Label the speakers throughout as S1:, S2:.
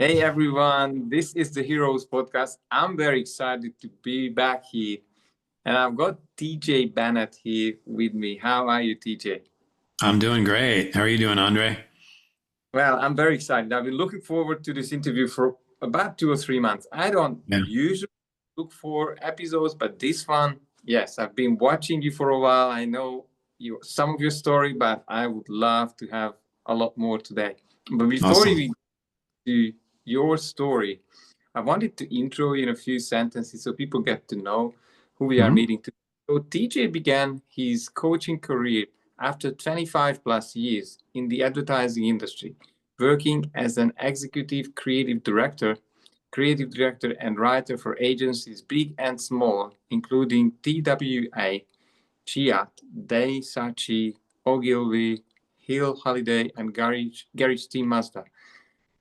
S1: Hey everyone, this is the Heroes Podcast. I'm very excited to be back here. And I've got TJ Bennett here with me. How are you, TJ?
S2: I'm doing great. How are you doing, Andre?
S1: Well, I'm very excited. I've been looking forward to this interview for about 2 or 3 months. I don't
S2: Yeah,
S1: usually look for episodes, but this one, yes, I've been watching you for a while. I know some of your story, but I would love to have a lot more today. But before
S2: awesome.
S1: we to your story, I wanted to intro you in a few sentences so people get to know who we are
S2: Mhm.
S1: meeting today. So TJ began his coaching career after 25 plus years in the advertising industry, working as an executive creative director and writer for agencies big and small, including TWA, Chiat, Day Sachi, Ogilvy, Hill Holiday, and Garage Team Mazda.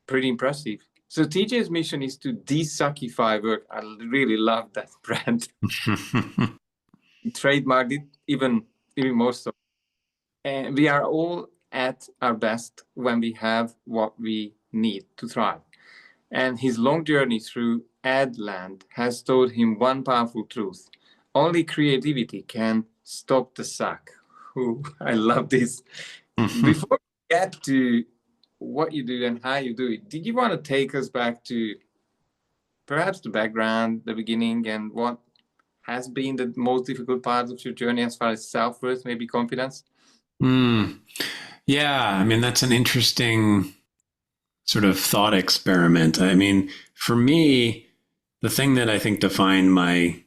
S1: Pretty impressive. So TJ's mission is to desuckify work. I really love that brand. Trademarked it even more so. And we are all at our best when we have what we need to thrive. And his long journey through ad land has taught him one powerful truth. Only creativity can stop the suck. Ooh, I love this. Before we get to what you do and how you do it, did you want to take us back to perhaps the background, the beginning, and what has been the most difficult part of your journey as far as self-worth, maybe confidence?
S2: Mm. Yeah, I mean, that's an interesting sort of thought experiment. I mean, for me, the thing that I think defined my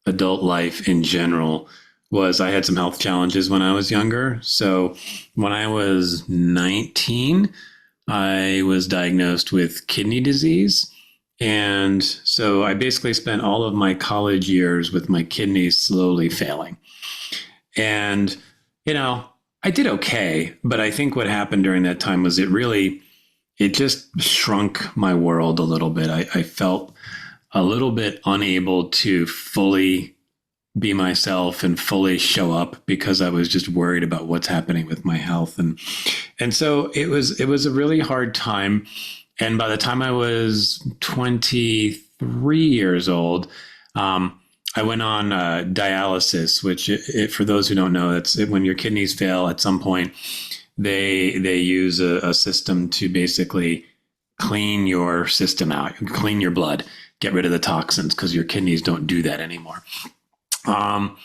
S2: adult life in general was I had some health challenges when I was younger. So when I was 19, I was diagnosed with kidney disease. And so I basically spent all of my college years with my kidneys slowly failing. And, you know, I did okay, but I think what happened during that time was it just shrunk my world a little bit. I felt a little bit unable to fully be myself and fully show up because I was just worried about what's happening with my health. And so it was a really hard time. And by the time I was 23 years old, I went on dialysis, which, for those who don't know, that's when your kidneys fail at some point. They use a system to basically clean your system out, clean your blood, get rid of the toxins because your kidneys don't do that anymore. Um,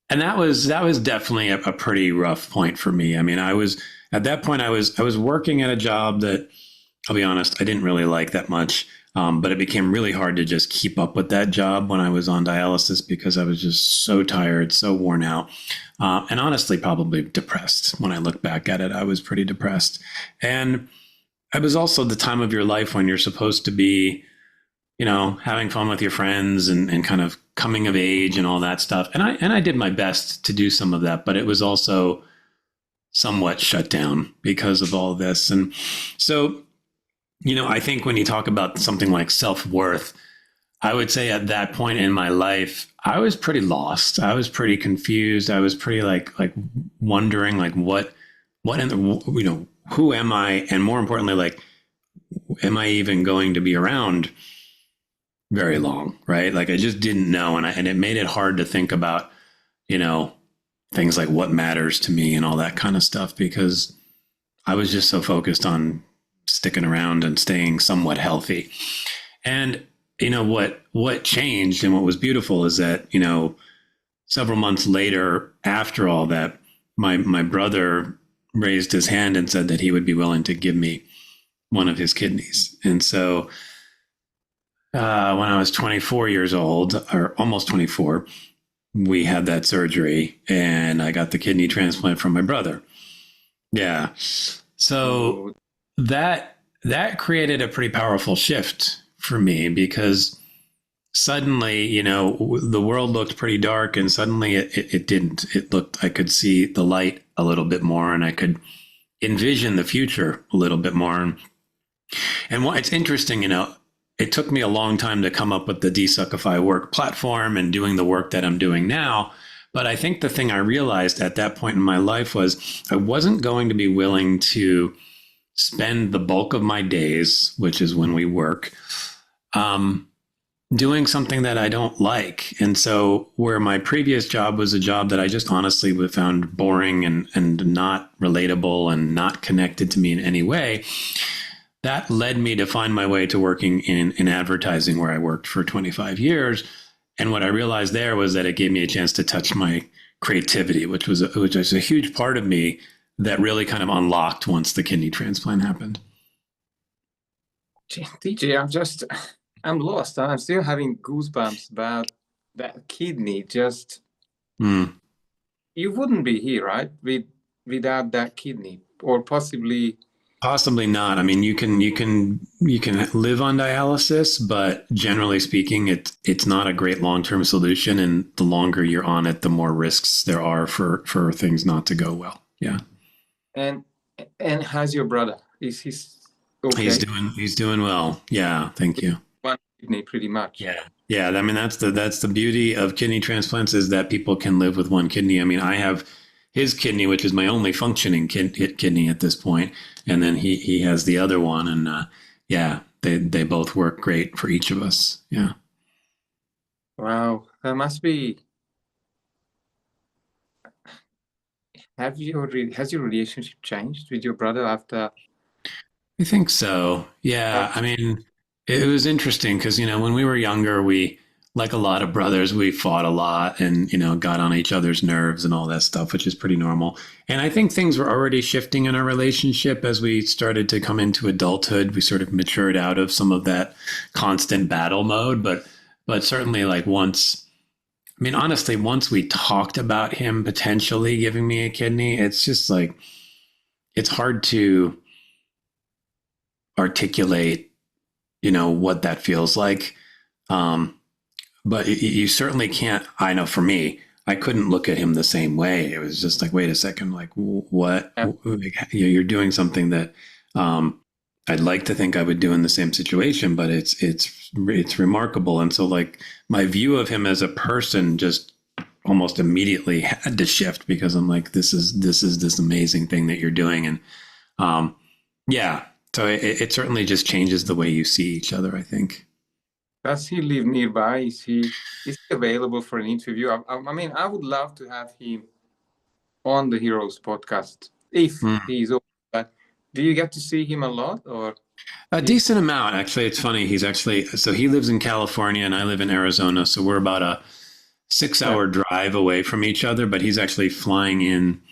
S2: and that was definitely a pretty rough point for me. I mean, I was at that point I was working at a job that, I'll be honest, I didn't really like that much. But it became really hard to just keep up with that job when I was on dialysis because I was just so tired, so worn out, and honestly, probably depressed. When I look back at it, I was pretty depressed. And it was also the time of your life when you're supposed to be, having fun with your friends and kind of coming of age and all that stuff. And I did my best to do some of that, but it was also somewhat shut down because of all this. And so, I think when you talk about something like self-worth, I would say at that point in my life, I was pretty lost. I was pretty confused. I was pretty like wondering like what in the, who am I? And more importantly, like, am I even going to be around very long? Right. Like I just didn't know. And it made it hard to think about, you know, things like what matters to me and all that kind of stuff because I was just so focused on sticking around and staying somewhat healthy. And what changed and what was beautiful is that, several months later after all that, my brother raised his hand and said that he would be willing to give me one of his kidneys. And so when I was 24 years old, or almost 24, we had that surgery and I got the kidney transplant from my brother. Yeah. So
S1: Oh,
S2: that created a pretty powerful shift for me because suddenly, the world looked pretty dark and suddenly it didn't. It looked, I could see the light a little bit more and I could envision the future a little bit more. And what it's interesting, it took me a long time to come up with the DesuckifyWork platform and doing the work that I'm doing now. But I think the thing I realized at that point in my life was I wasn't going to be willing to spend the bulk of my days, which is when we work, um, doing something that I don't like. And so, where my previous job was a job that I just honestly would found boring and not relatable and not connected to me in any way, that led me to find my way to working in advertising, where I worked for 25 years. And what I realized there was that it gave me a chance to touch my creativity, which was a huge part of me that really kind of unlocked once the kidney transplant happened.
S1: TJ, I'm lost. I'm still having goosebumps about that kidney. Just
S2: Mm.
S1: you wouldn't be here, right? Without that kidney, or possibly.
S2: Possibly not. I mean, you can live on dialysis, but generally speaking, it's not a great long-term solution. And the longer you're on it, the more risks there are for things not to go well. Yeah.
S1: And how's your brother? Is he okay?
S2: He's doing well. Yeah. Thank you.
S1: One kidney, pretty much.
S2: Yeah. Yeah. I mean, that's the beauty of kidney transplants, is that people can live with one kidney. I mean, I have his kidney, which is my only functioning kidney at this point, and then he has the other one, and yeah, they both work great for each of us. Yeah.
S1: Wow, that must be. Has your relationship changed with your brother after?
S2: I think so. Yeah. I mean, it was interesting because, when we were younger, like a lot of brothers, we fought a lot and, got on each other's nerves and all that stuff, which is pretty normal. And I think things were already shifting in our relationship as we started to come into adulthood. We sort of matured out of some of that constant battle mode. But certainly, like, I mean, honestly, once we talked about him potentially giving me a kidney, it's just like, it's hard to articulate, what that feels like. But you certainly can't. I know for me, I couldn't look at him the same way. It was just like, wait a second, like, what? You're doing something that I'd like to think I would do in the same situation, but it's remarkable. And so, like, my view of him as a person just almost immediately had to shift, because I'm like, this is this amazing thing that you're doing. And yeah, so it certainly just changes the way you see each other, I think.
S1: Does he live nearby? Is he available for an interview? I mean, I would love to have him on the Heroes podcast if he's open. But do you get to see him a lot, or?
S2: A decent amount, actually. It's funny. So he lives in California and I live in Arizona. So we're about a 6-hour drive away from each other, but he's actually flying in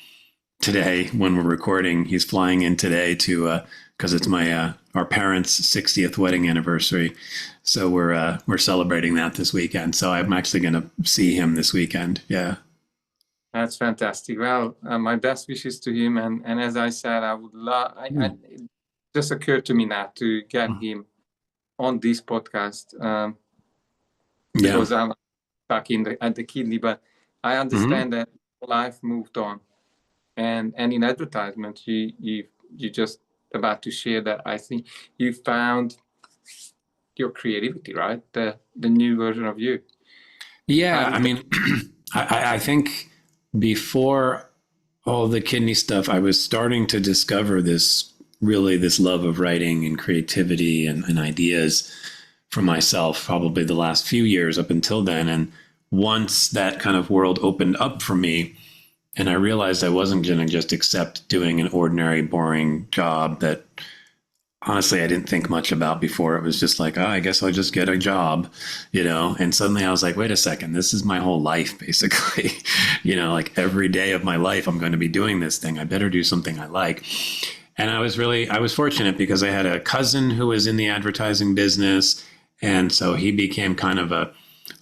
S2: today when we're recording. He's flying in today because it's our parents' 60th wedding anniversary. So we're celebrating that this weekend. So I'm actually going to see him this weekend. Yeah.
S1: That's fantastic. Well, my best wishes to him. And as I said, I would love. It just occurred to me now to get him on this podcast because I'm stuck at the kidney. But I understand that life moved on, and in advertisement, you just about to share that. I think you found your creativity, right? The new version of you.
S2: Yeah, I mean, I think before all the kidney stuff, I was starting to discover this love of writing and creativity and ideas for myself, probably the last few years up until then. And once that kind of world opened up for me, and I realized I wasn't going to just accept doing an ordinary, boring job that honestly I didn't think much about before. It was just like, oh, I guess I'll just get a job, And suddenly I was like, wait a second, this is my whole life, basically. Like every day of my life, I'm going to be doing this thing. I better do something I like. And I was fortunate because I had a cousin who was in the advertising business. And so he became kind of a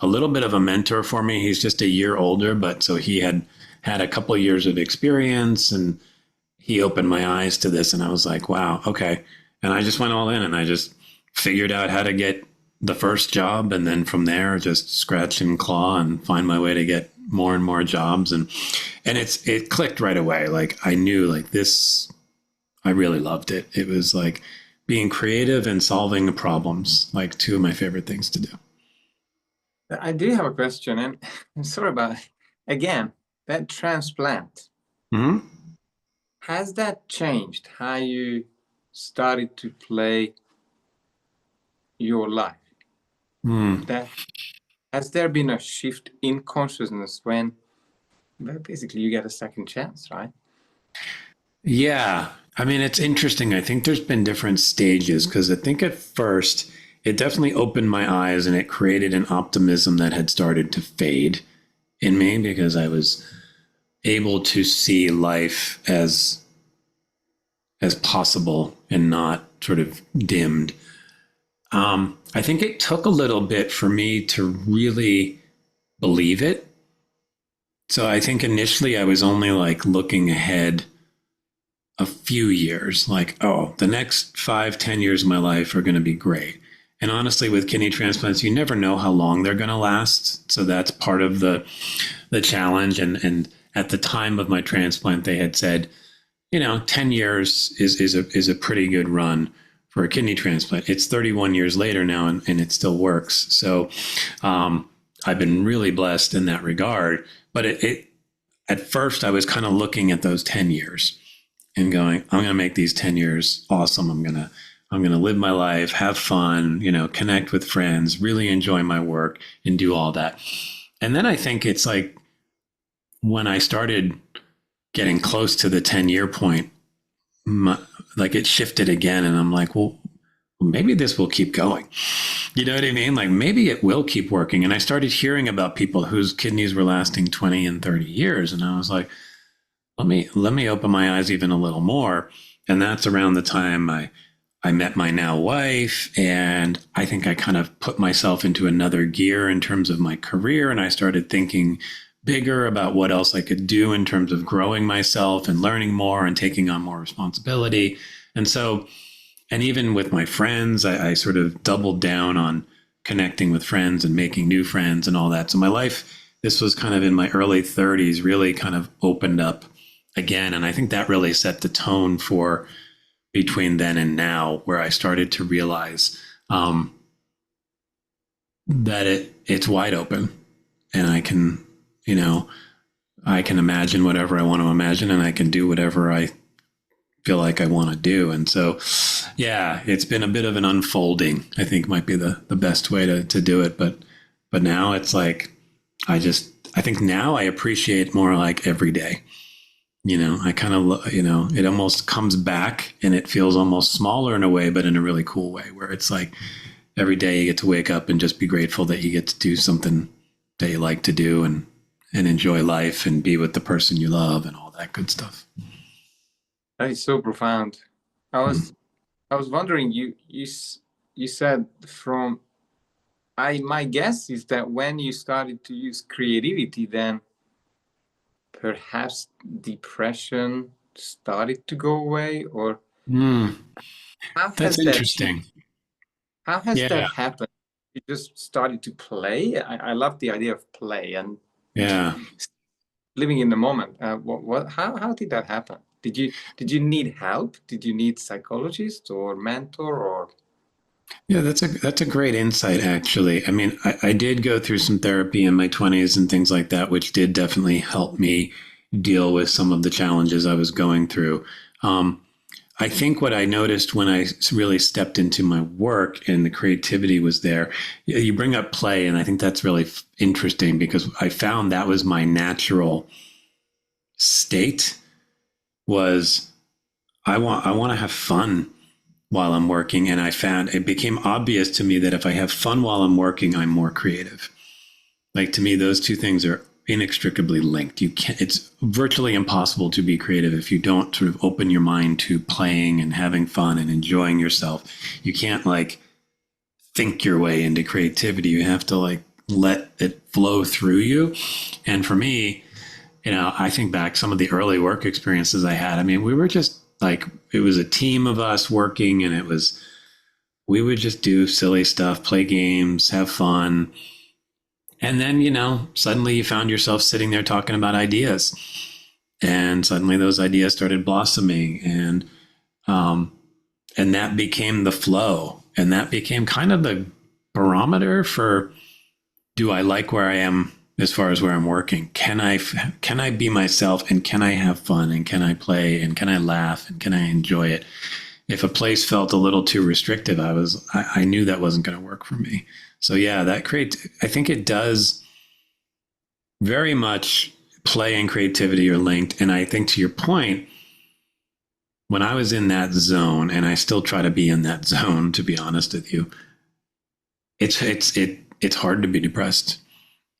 S2: little bit of a mentor for me. He's just a year older, but so he had a couple of years of experience, and he opened my eyes to this. And I was like, wow, okay. And I just went all in and I just figured out how to get the first job. And then from there, just scratch and claw and find my way to get more and more jobs. And it clicked right away. Like I knew like this, I really loved it. It was like being creative and solving problems, like two of my favorite things to do.
S1: I do have a question, and I'm sorry about it. Again, that transplant.
S2: Mm-hmm.
S1: Has that changed how you started to play your life? That has there been a shift in consciousness when, well, basically you get a second chance, right?
S2: Yeah. I mean, it's interesting. I think there's been different stages because I think at first it definitely opened my eyes and it created an optimism that had started to fade in me because I was able to see life as possible and not sort of dimmed. I think it took a little bit for me to really believe it. So I think initially I was only like looking ahead a few years, like, oh, the next 5, 10 years of my life are going to be great. And honestly, with kidney transplants, you never know how long they're going to last. So that's part of the challenge. And at the time of my transplant, they had said, 10 years is a pretty good run for a kidney transplant. It's 31 years later now, and it still works. So I've been really blessed in that regard. But it at first, I was kind of looking at those 10 years and going, I'm going to make these 10 years awesome. I'm going to live my life, have fun, connect with friends, really enjoy my work and do all that. And then I think it's like when I started getting close to the 10-year point, like it shifted again. And I'm like, well, maybe this will keep going. You know what I mean? Like maybe it will keep working. And I started hearing about people whose kidneys were lasting 20 and 30 years. And I was like, let me open my eyes even a little more. And that's around the time I met my now wife. And I think I kind of put myself into another gear in terms of my career. And I started thinking bigger about what else I could do in terms of growing myself and learning more and taking on more responsibility. And so, and even with my friends, I sort of doubled down on connecting with friends and making new friends and all that. So my life, this was kind of in my early 30s, really kind of opened up again. And I think that really set the tone for between then and now, where I started to realize that it's wide open and I can imagine whatever I want to imagine and I can do whatever I feel like I want to do. And so, yeah, it's been a bit of an unfolding, I think might be the best way to do it. But now it's like, I think now I appreciate more like every day. I kind of, it almost comes back and it feels almost smaller in a way, but in a really cool way where it's like every day you get to wake up and just be grateful that you get to do something that you like to do and enjoy life and be with the person you love and all that good stuff.
S1: That is so profound. I was wondering, you said my guess is that when you started to use creativity, then perhaps depression started to go away, or
S2: That's interesting.
S1: How has that happened? You just started to play. I love the idea of play and living in the moment. How did that happen? Did you need help? Did you need psychologist or mentor or?
S2: Yeah, that's a great insight, actually. I mean, I did go through some therapy in my 20s and things like that, which did definitely help me deal with some of the challenges I was going through. I think what I noticed when I really stepped into my work and the creativity was there, you bring up play, and I think that's really interesting because I found that was my natural state. Was I want to have fun while I'm working. And I found it became obvious to me that if I have fun while I'm working, I'm more creative. Like to me, those two things are inextricably linked. It's virtually impossible to be creative if you don't sort of open your mind to playing and having fun and enjoying yourself. You can't like think your way into creativity. You have to like let it flow through you. And for me, I think back some of the early work experiences I had. I mean, we were just like, it was a team of us working and we would just do silly stuff, play games, have fun. And then, suddenly you found yourself sitting there talking about ideas and suddenly those ideas started blossoming and that became the flow and that became kind of the barometer for, do I like where I am as far as where I'm working? Can I be myself and can I have fun and can I play and can I laugh and can I enjoy it? if a place felt a little too restrictive, I knew that wasn't going to work for me. So yeah, that creates, I think it does very much. Play and creativity are linked. And I think to your point, when I was in that zone, and I still try to be in that zone, to be honest with you, it's hard to be depressed.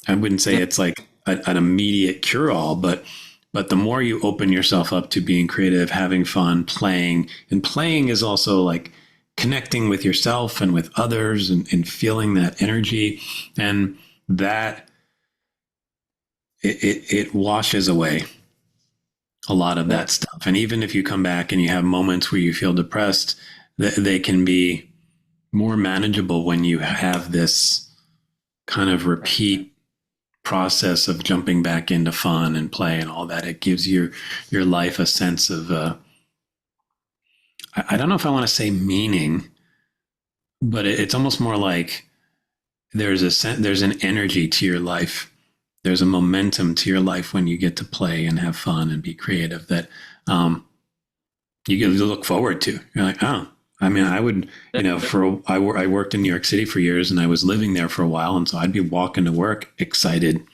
S2: I wouldn't say
S1: Yeah,
S2: it's like an immediate cure all, but the more you open yourself up to being creative, having fun, playing, and playing is also like connecting with yourself and with others, and feeling that energy, and that it washes away a lot of
S1: yeah,
S2: that stuff. And even if you come back and you have moments where you feel depressed, they can be more manageable when you have this kind of repeat process of jumping back into fun and play and all that. It gives your life a sense of I don't know if I want to say meaning, but it's almost more like there's an energy to your life. There's a momentum to your life when you get to play and have fun and be creative that um, you get to look forward to. You're like, oh, I mean, I would,
S1: yeah,
S2: I worked in New York City for years, and I was living there for a while, and so I'd be walking to work excited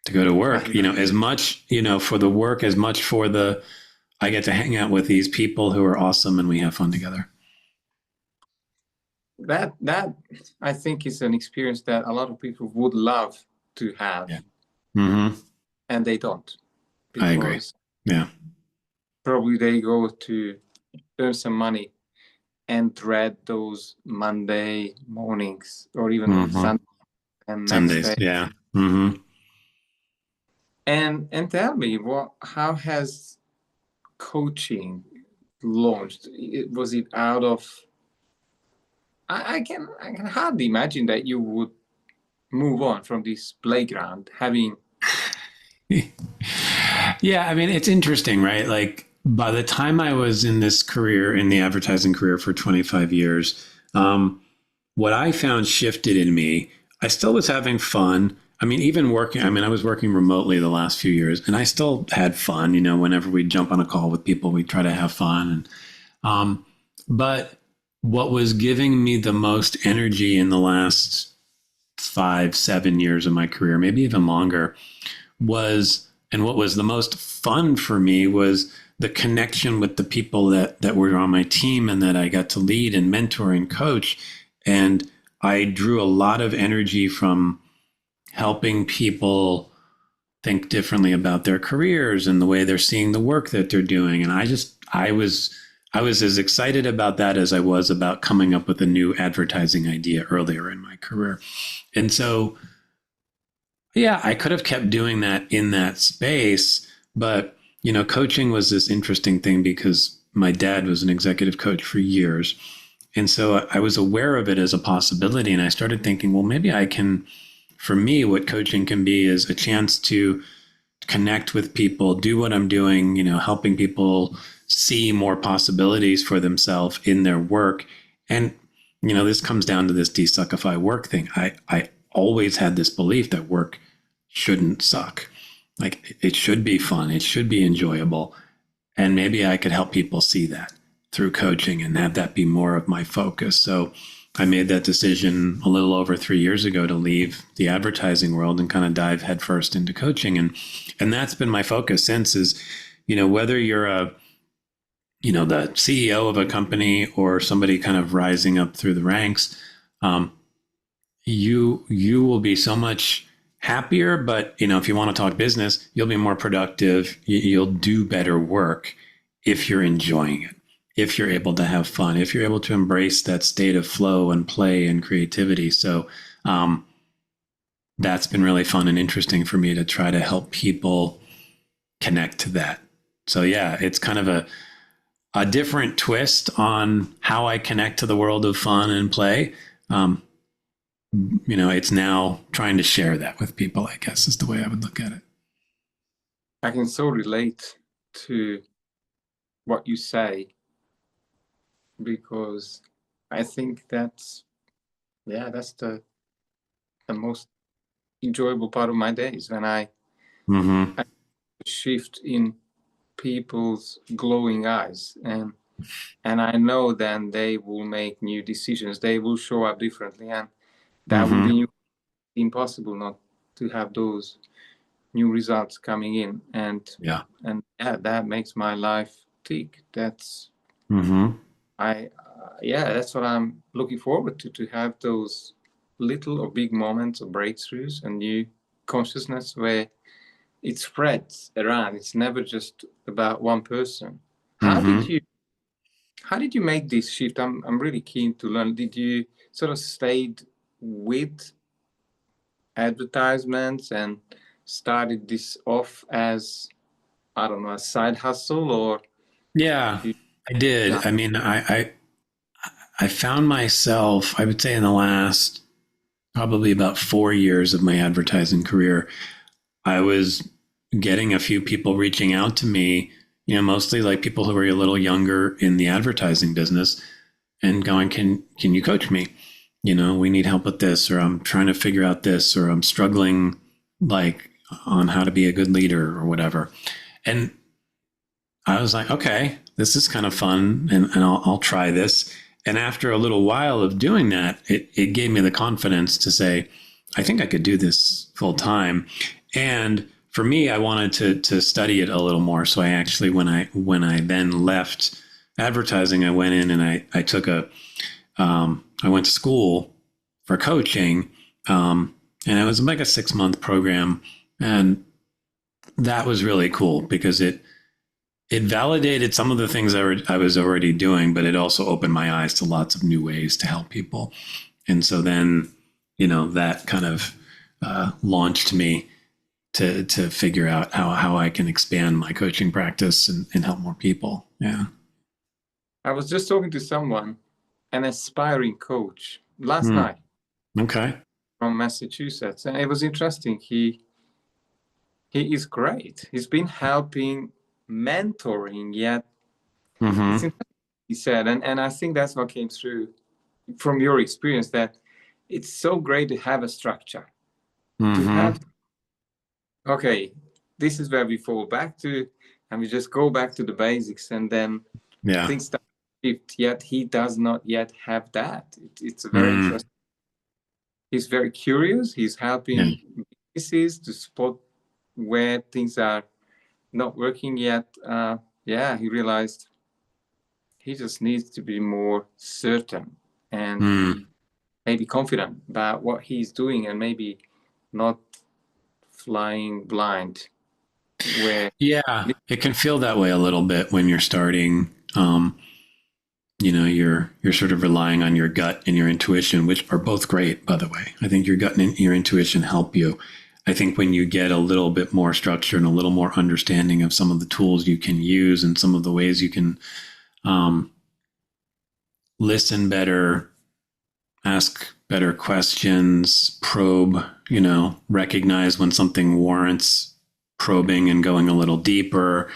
S2: to go to work. As much for the work as much for the I get to hang out with these people who are awesome, and we have fun together.
S1: that I think is an experience that a lot of people would love to have,
S2: Yeah. Mm-hmm.
S1: and they don't,
S2: I agree.
S1: because
S2: Yeah.
S1: probably they go to earn some money and dread those Monday mornings or even
S2: Mm-hmm.
S1: Sunday and next
S2: Sundays.
S1: day.
S2: Yeah. Mm-hmm.
S1: And tell me, how has coaching launched? Was it out of? I can hardly imagine that you would move on from this playground having.
S2: Yeah, I mean, it's interesting, right? Like by the time I was in this career, in the advertising career for 25 years, what I found shifted in me. I still was having fun. I mean, even working, I mean, I was working remotely the last few years, and I still had fun. Whenever we'd jump on a call with people, we'd try to have fun. But what was giving me the most energy in the last 5, 7 years of my career, maybe even longer, and what was the most fun for me was the connection with the people that were on my team and that I got to lead and mentor and coach. And I drew a lot of energy from helping people think differently about their careers and the way they're seeing the work that they're doing. And I was as excited about that as I was about coming up with a new advertising idea earlier in my career. And so yeah, I could have kept doing that in that space, but coaching was this interesting thing because my dad was an executive coach for years. And so I was aware of it as a possibility, and I started thinking, well, maybe I can, for me, what coaching can be is a chance to connect with people, do what I'm doing, helping people see more possibilities for themselves in their work. And this comes down to this desuckify work thing. I always had this belief that work shouldn't suck. Like it should be fun, it should be enjoyable. And maybe I could help people see that through coaching and have that be more of my focus. So I made that decision a little over 3 years ago to leave the advertising world and kind of dive headfirst into coaching. And that's been my focus since is, whether you're the CEO of a company or somebody kind of rising up through the ranks, you will be so much happier. But if you want to talk business, you'll be more productive. You'll do better work if you're enjoying it, if you're able to have fun, if you're able to embrace that state of flow and play and creativity. So that's been really fun and interesting for me to try to help people connect to that. So yeah, it's kind of a different twist on how I connect to the world of fun and play. It's now trying to share that with people, I guess, is the way I would look at it.
S1: I can so relate to what you say, because I think that's the most enjoyable part of my days when I
S2: Mm-hmm.
S1: shift in people's glowing eyes. And And I know then they will make new decisions. They will show up differently. And that will
S2: Mm-hmm.
S1: be impossible not to have those new results coming in.
S2: Yeah.
S1: And yeah, that makes my life tick. That's
S2: Mm-hmm.
S1: yeah, that's what I'm looking forward to have those little or big moments of breakthroughs and new consciousness where it spreads around. It's never just about one person. How did
S2: Mm-hmm.
S1: you how did you make this shift? I'm really keen to learn. Did you sort of stayed with advertisements and started this off as, I don't know, a side hustle, or
S2: Yeah,
S1: you
S2: I did.
S1: got
S2: I mean, I found myself, I would say in the last probably about 4 years of my advertising career, I was getting a few people reaching out to me, mostly like people who were a little younger in the advertising business and going, can you coach me? We need help with this, or I'm trying to figure out this, or I'm struggling like on how to be a good leader or whatever. And I was like, okay, this is kind of fun, and I'll try this. And after a little while of doing that, it gave me the confidence to say, I think I could do this full time. And for me, I wanted to study it a little more. So I actually, when I then left advertising, I went in and I took I went to school for coaching, and it was like a 6 month program, and that was really cool because it validated some of the things I was already doing, but it also opened my eyes to lots of new ways to help people. And so then, that kind of launched me to figure out how I can expand my coaching practice and help more people. Yeah.
S1: I was just talking to someone, an aspiring coach, last
S2: Hmm.
S1: night
S2: Okay.
S1: from Massachusetts, and it was interesting. He is great. He's been helping, mentoring, yet it's
S2: Mm-hmm.
S1: interesting, he said, and I think that's what came through from your experience, that it's so great to have a structure, to
S2: Mm-hmm.
S1: have, okay, this is where we fall back to, and we just go back to the basics, and then
S2: Yeah.
S1: things start to shift. Yet he does not yet have that. It's a very
S2: Mm.
S1: interesting. He's very curious. He's
S2: Yeah.
S1: helping businesses to spot where things are not working yet. Yeah, he realized he just needs to be more certain and
S2: Mm.
S1: maybe confident about what he's doing, and maybe not flying blind where
S2: Yeah. It can feel that way a little bit when you're starting. You're sort of relying on your gut and your intuition, which are both great, by the way. I think your gut and your intuition help you. I think when you get a little bit more structure and a little more understanding of some of the tools you can use and some of the ways you can um, listen better, ask better questions, probe, recognize when something warrants probing and going a little deeper,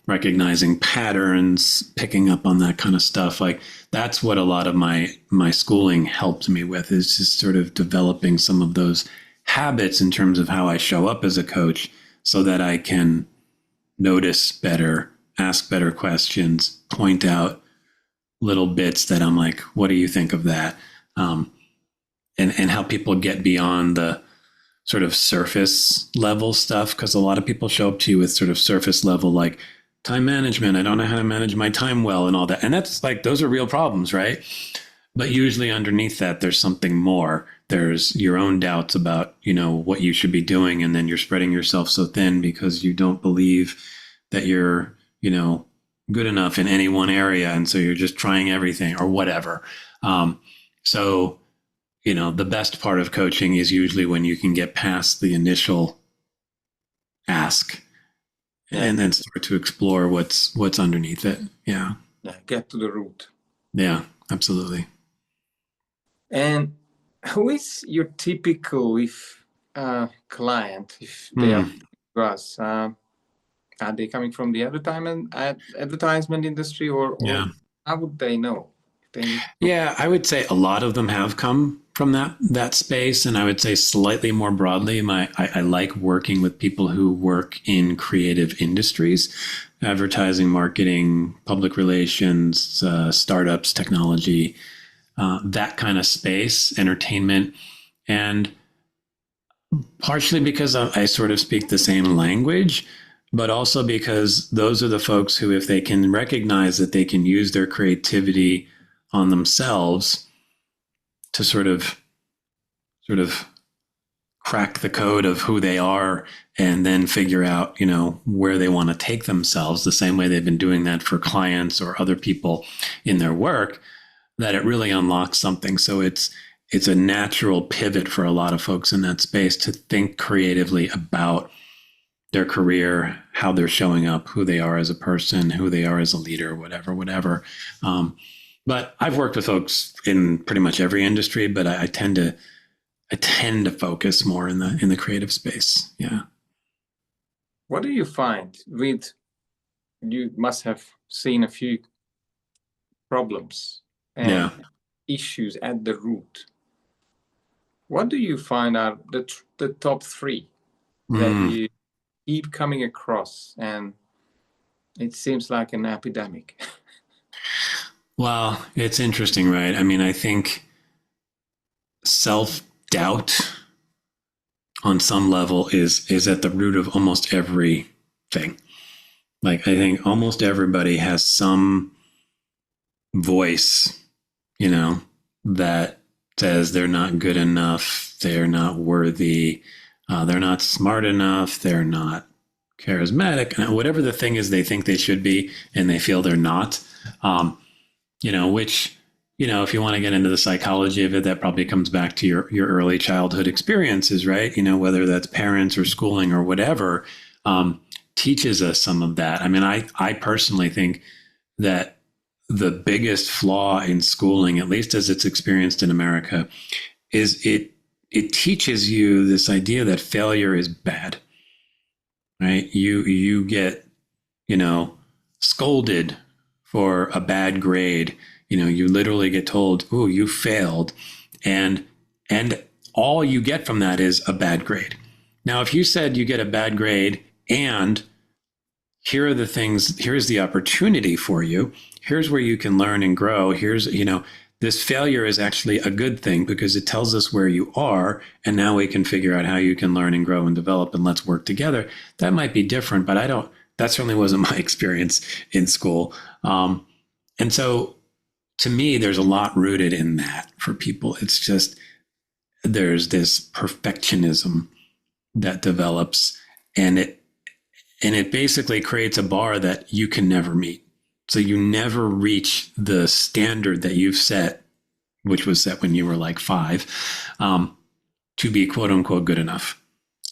S2: recognizing patterns, picking up on that kind of stuff. Like that's what a lot of my schooling helped me with, is just sort of developing some of those habits in terms of how I show up as a coach so that I can notice better, ask better questions, point out little bits that I'm like, what do you think of that? Um, and how people get beyond the sort of surface level stuff, because a lot of people show up to you with sort of surface level, like time management. I don't know how to manage my time well and all that. And that's like, those are real problems, right? But usually underneath that, there's something more. There's your own doubts about, what you should be doing. And then you're spreading yourself so thin because you don't believe that you're, good enough in any one area. And so you're just trying everything or whatever. So, the best part of coaching is usually when you can get past the initial ask
S1: yeah,
S2: and then start to explore what's underneath it. Yeah.
S1: yeah, get to the root.
S2: Yeah, absolutely.
S1: And who is your typical, if client, if they are
S2: Hmm.
S1: to us? Are they coming from the advertisement industry, or
S2: Yeah.
S1: how would they know if they need to?
S2: Yeah, I would say a lot of them have come from that space, and I would say slightly more broadly, I like working with people who work in creative industries. advertising, marketing, public relations, startups, technology, that kind of space, entertainment. And partially because I sort of speak the same language, but also because those are the folks who, if they can recognize that they can use their creativity on themselves to sort of crack the code of who they are and then figure out, where they want to take themselves, the same way they've been doing that for clients or other people in their work, that it really unlocks something. So it's a natural pivot for a lot of folks in that space to think creatively about their career, how they're showing up, who they are as a person, who they are as a leader, whatever. But I've worked with folks in pretty much every industry, but I tend to focus more in the creative space. Yeah.
S1: What do you find with, you must have seen a few problems and issues at the root. What do you find are the top three that you keep coming across, and it seems like an epidemic?
S2: Well, it's interesting, right? I mean, I think self-doubt on some level is at the root of almost everything. Like, I think almost everybody has some voice, that says they're not good enough, they're not worthy, they're not smart enough, they're not charismatic, whatever the thing is they think they should be and they feel they're not. Which, if you want to get into the psychology of it, that probably comes back to your early childhood experiences, right? Whether that's parents or schooling or whatever, teaches us some of that. I mean, I personally think that the biggest flaw in schooling, at least as it's experienced in America, is it teaches you this idea that failure is bad, right? You get, scolded for a bad grade. You literally get told, "Oh, you failed," and all you get from that is a bad grade. Now, if you said you get a bad grade and here are the things, here's the opportunity for you, here's where you can learn and grow, here's, this failure is actually a good thing because it tells us where you are, and now we can figure out how you can learn and grow and develop, and let's work together. That might be different, but that certainly wasn't my experience in school. And so to me, there's a lot rooted in that for people. It's just, there's this perfectionism that develops, and it basically creates a bar that you can never meet. So you never reach the standard that you've set, which was set when you were like 5, to be quote unquote good enough.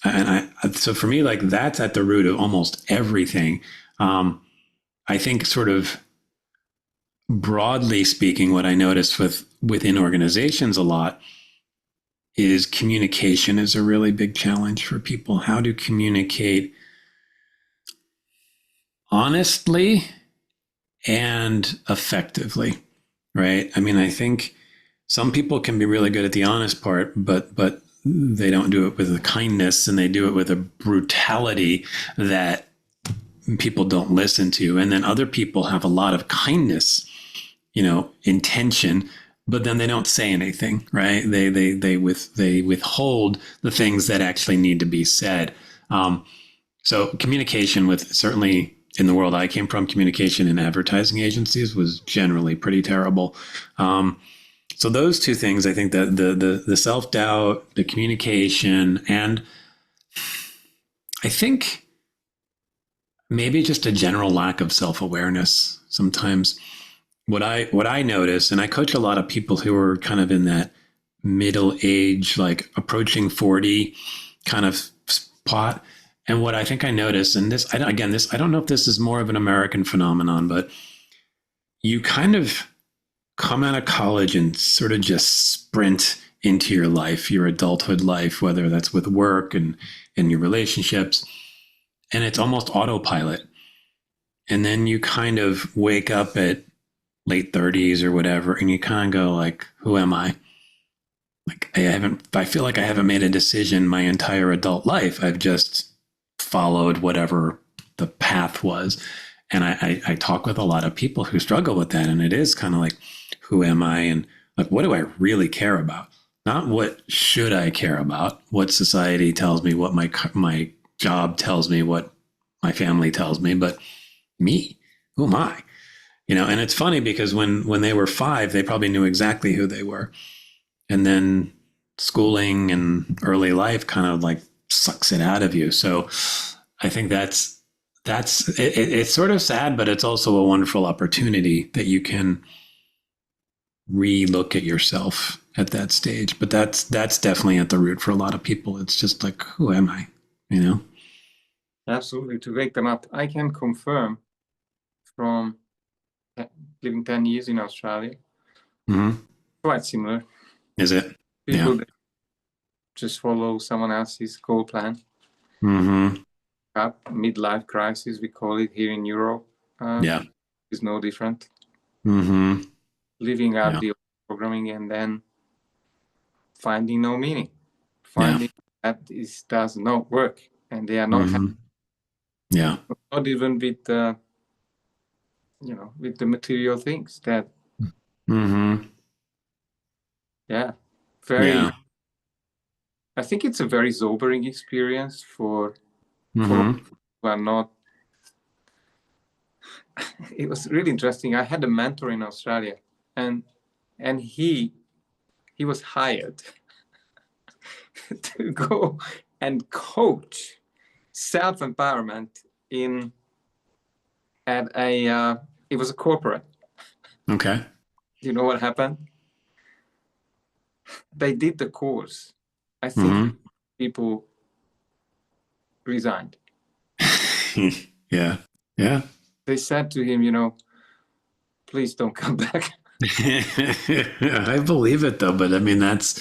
S2: And so for me, like, that's at the root of almost everything. I think sort of broadly speaking, what I noticed within organizations a lot is communication is a really big challenge for people. How to communicate honestly and effectively, right? I mean, I think some people can be really good at the honest part, but they don't do it with a kindness, and they do it with a brutality that people don't listen to. And then other people have a lot of kindness, intention, but then they don't say anything, right? They withhold the things that actually need to be said. So communication, with certainly in the world I came from, communication in advertising agencies was generally pretty terrible. So those two things, I think that the self-doubt, the communication, and I think maybe just a general lack of self-awareness. Sometimes what I notice, and I coach a lot of people who are kind of in that middle age, like approaching 40 kind of spot. And what I think I notice, and I don't know if this is more of an American phenomenon, but you kind of come out of college and sort of just sprint into your life, your adulthood life, whether that's with work and your relationships, and it's almost autopilot. And then you kind of wake up at late 30s or whatever, and you kind of go like, who am I? Like, I feel like I haven't made a decision my entire adult life. I've just followed whatever the path was. And I talk with a lot of people who struggle with that. And it is kind of like, who am I? And like, what do I really care about? Not what should I care about, what society tells me, what my job tells me, what my family tells me, but me, who am I? And it's funny because when they were 5, they probably knew exactly who they were. And then schooling and early life kind of like sucks it out of you. So I think it's sort of sad, but it's also a wonderful opportunity that you can re-look at yourself at that stage. But that's definitely at the root for a lot of people. It's just like, who am I?
S1: Absolutely, to wake them up. I can confirm from living 10 years in Australia, quite similar.
S2: Is it?
S1: People that just follow someone else's goal plan. Up midlife crisis, we call it here in Europe. Is no different. Living out the programming and then finding no meaning, finding that this does not work, and they are not happy. Not even with the with the material things that very I think it's a very sobering experience for who are not. It was really interesting. I had a mentor in Australia, and he was hired to go and coach self-empowerment at a it was a corporate.
S2: Okay.
S1: You know what happened? They did the course. I think people resigned.
S2: Yeah.
S1: They said to him, please don't come back.
S2: I believe it though, but I mean that's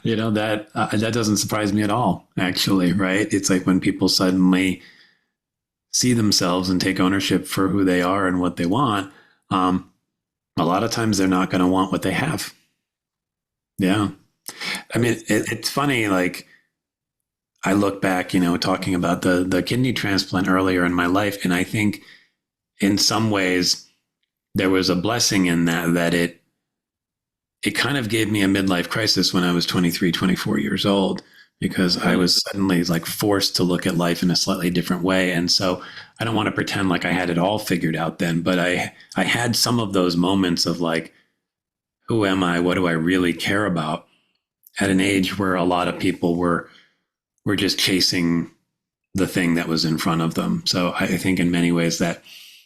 S2: that doesn't surprise me at all, actually, right? It's like when people suddenly see themselves and take ownership for who they are and what they want, a lot of times they're not going to want what they have. Yeah. I mean, it's funny, like I look back, talking about the kidney transplant earlier in my life, and I think in some ways there was a blessing in that it kind of gave me a midlife crisis when I was 23, 24 years old, because I was suddenly like forced to look at life in a slightly different way. And so I don't want to pretend like I had it all figured out then, but I had some of those moments of like, who am I? What do I really care about? At an age where a lot of people were just chasing the thing that was in front of them. So I think in many ways that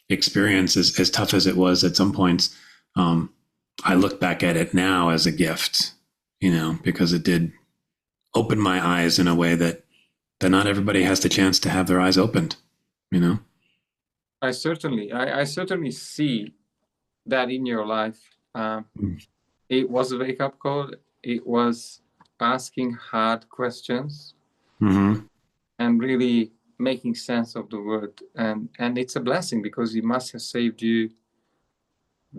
S2: experience, as tough as it was at some points, I look back at it now as a gift, because it did open my eyes in a way that not everybody has the chance to have their eyes opened,
S1: I certainly see that in your life. It was a wake-up call. It was asking hard questions and really making sense of the world. And it's a blessing because it must have saved you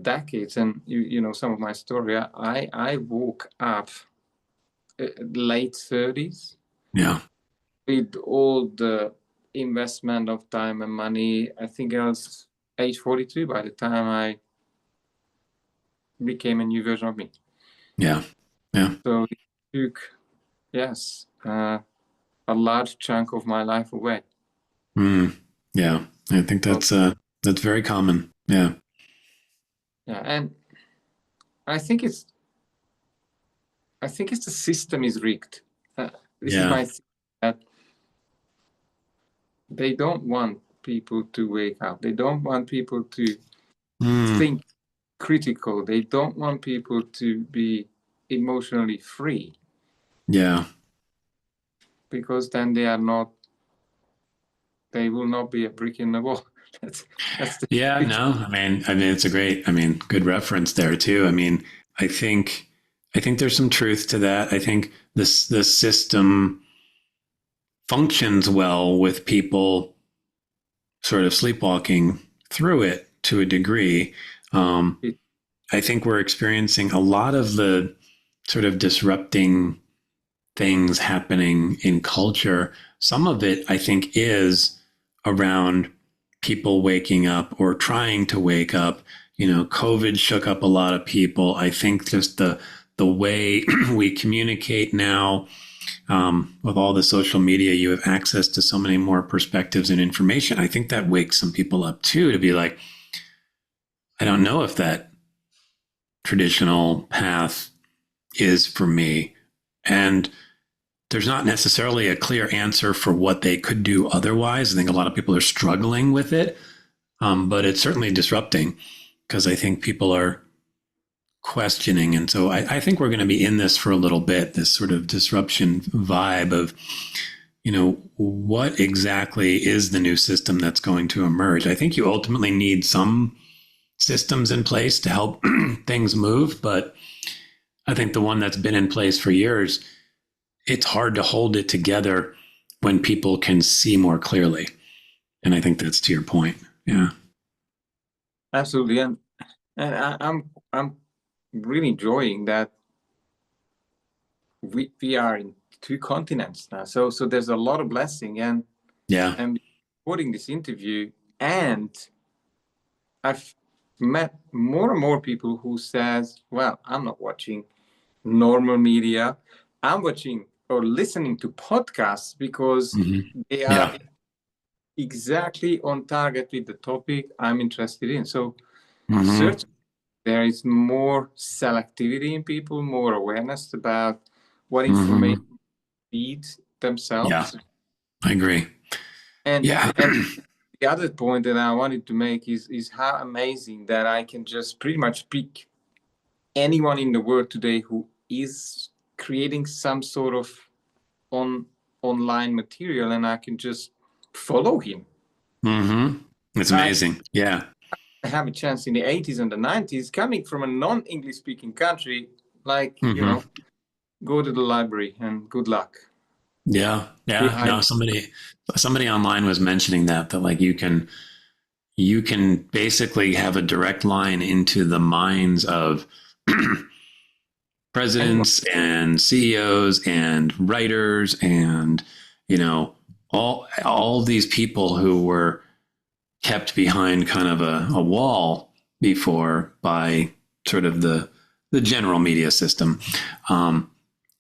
S1: decades. And you know some of my story. I woke up late 30s.
S2: Yeah.
S1: With all the investment of time and money. I think I was age 42 by the time I became a new version of me.
S2: Yeah.
S1: So it took, a large chunk of my life away.
S2: Yeah. I think that's very common. Yeah.
S1: Yeah, and I think it's the system is rigged. This is my thing, that they don't want people to wake up. They don't want people to think critical. They don't want people to be emotionally free.
S2: Yeah.
S1: Because then they will not be a brick in the wall. That's
S2: no. I mean, it's a great, good reference there too. I think there's some truth to that. I think the system functions well with people sort of sleepwalking through it to a degree. I think we're experiencing a lot of the sort of disrupting things happening in culture. Some of it, I think, is around people waking up or trying to wake up. COVID shook up a lot of people. I think just the way we communicate now, with all the social media, you have access to so many more perspectives and information. I think that wakes some people up too, to be like, I don't know if that traditional path is for me. And there's not necessarily a clear answer for what they could do otherwise. I think a lot of people are struggling with it, but it's certainly disrupting because I think people are questioning. And so I think we're going to be in this for a little bit, this sort of disruption vibe of, what exactly is the new system that's going to emerge? I think you ultimately need some systems in place to help things move. But I think the one that's been in place for years, it's hard to hold it together when people can see more clearly. And I think that's to your point. Yeah.
S1: Absolutely. And I'm really enjoying that we are in 2 continents now. So there's a lot of blessing and recording this interview, and I've met more and more people who says, well, I'm not watching normal media. I'm watching or listening to podcasts because they are exactly on target with the topic I'm interested in. So certainly there is more selectivity in people, more awareness about what information feed themselves.
S2: Yeah, I agree.
S1: And the other point that I wanted to make is how amazing that I can just pretty much pick anyone in the world today who is creating some sort of online material, and I can just follow him.
S2: It's amazing. Yeah.
S1: I have a chance in the 80s and the 90s coming from a non-English speaking country, like, go to the library and good luck.
S2: Yeah. No, somebody online was mentioning that like you can basically have a direct line into the minds of presidents and CEOs and writers and, all these people who were kept behind kind of a wall before by sort of the general media system.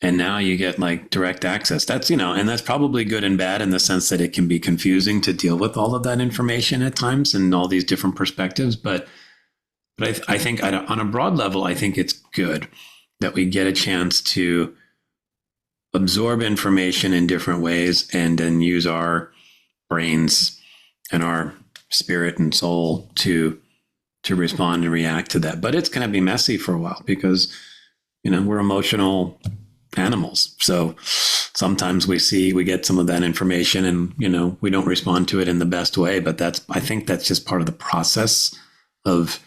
S2: And now you get like direct access. That's, and that's probably good and bad in the sense that it can be confusing to deal with all of that information at times and all these different perspectives. But I think on a broad level, I think it's good that we get a chance to absorb information in different ways and then use our brains and our spirit and soul to respond and react to that. But it's going to be messy for a while because, we're emotional animals. So sometimes we get some of that information and, we don't respond to it in the best way, but I think that's just part of the process of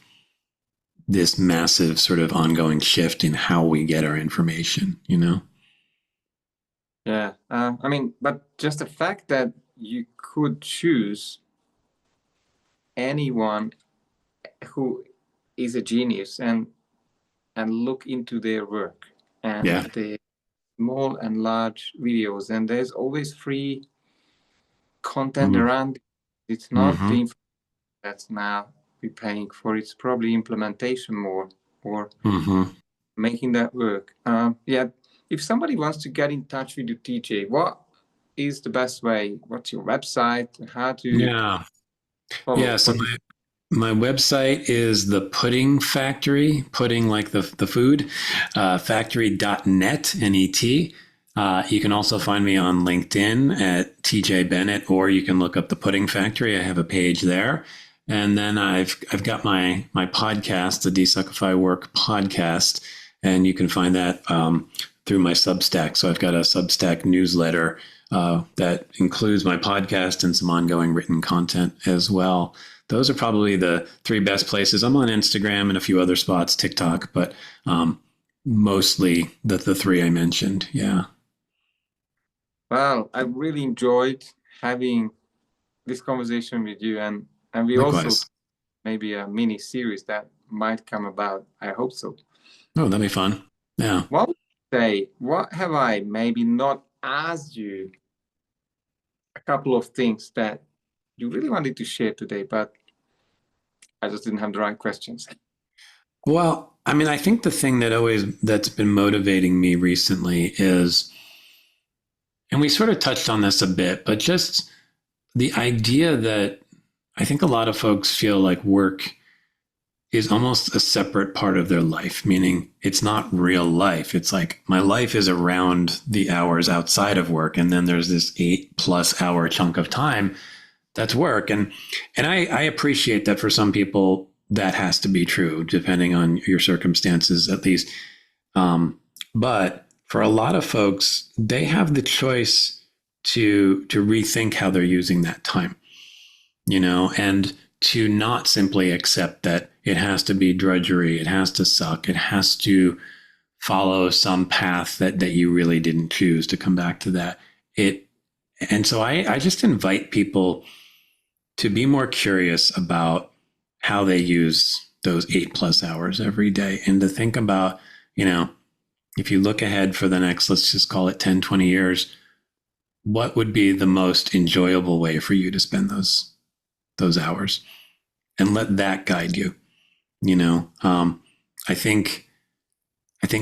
S2: this massive sort of ongoing shift in how we get our information,
S1: Yeah. But just the fact that you could choose anyone who is a genius and look into their work and the small and large videos, and there's always free content around. It's not the information that's now we're paying for. It's probably implementation more or making that work. If somebody wants to get in touch with you, TJ, what is the best way? What's your website? How to follow?
S2: So my website is the Pudding Factory, pudding like the food, factory.net, N-E-T. You can also find me on LinkedIn at TJ Bennett, or you can look up the Pudding Factory. I have a page there. And then I've got my podcast, the DesuckifyWork podcast, and you can find that through my Substack. So I've got a Substack newsletter that includes my podcast and some ongoing written content as well. Those are probably the 3 best places. I'm on Instagram and a few other spots, TikTok, but mostly the 3 I mentioned. Yeah.
S1: Well, I really enjoyed having this conversation with you, and we
S2: Likewise.
S1: also maybe a mini series that might come about. I hope so.
S2: Oh, that'd be fun. Yeah.
S1: What would you say? What have I maybe not asked you? A couple of things that you really wanted to share today, but I just didn't have the right questions.
S2: Well, I mean, I think the thing that's been motivating me recently is, and we sort of touched on this a bit, but just the idea that I think a lot of folks feel like work is almost a separate part of their life, meaning it's not real life. It's like my life is around the hours outside of work. And then there's this 8+ hour chunk of time that's work. And I appreciate that for some people that has to be true, depending on your circumstances, at least. But for a lot of folks, they have the choice to rethink how they're using that time, and to not simply accept that it has to be drudgery, it has to suck, it has to follow some path that you really didn't choose, to come back to that. And so I just invite people to be more curious about how they use those 8+ hours every day, and to think about, if you look ahead for the next, let's just call it 10, 20 years, what would be the most enjoyable way for you to spend those hours, and let that guide you. I think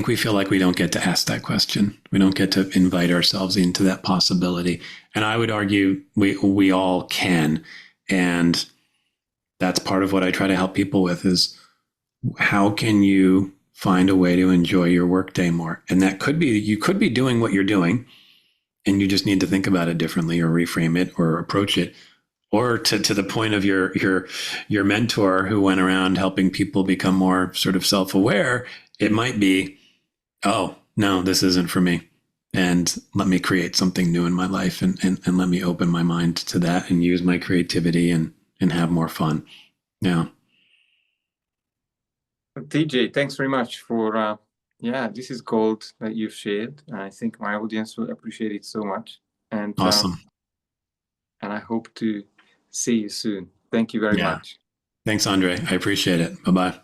S2: we feel like we don't get to ask that question. We don't get to invite ourselves into that possibility. And I would argue we all can. And that's part of what I try to help people with is, how can you find a way to enjoy your workday more? And that could be, you could be doing what you're doing, and you just need to think about it differently, or reframe it, or approach it. Or to the point of your mentor who went around helping people become more sort of self-aware, it might be, oh, no, this isn't for me. And let me create something new in my life, and let me open my mind to that, and use my creativity and have more fun. Yeah.
S1: TJ, thanks very much for, this is gold that you've shared. I think my audience will appreciate it so much. And
S2: Awesome.
S1: And I hope to see you soon. Thank you very much.
S2: Thanks, Andre. I appreciate it. Bye-bye.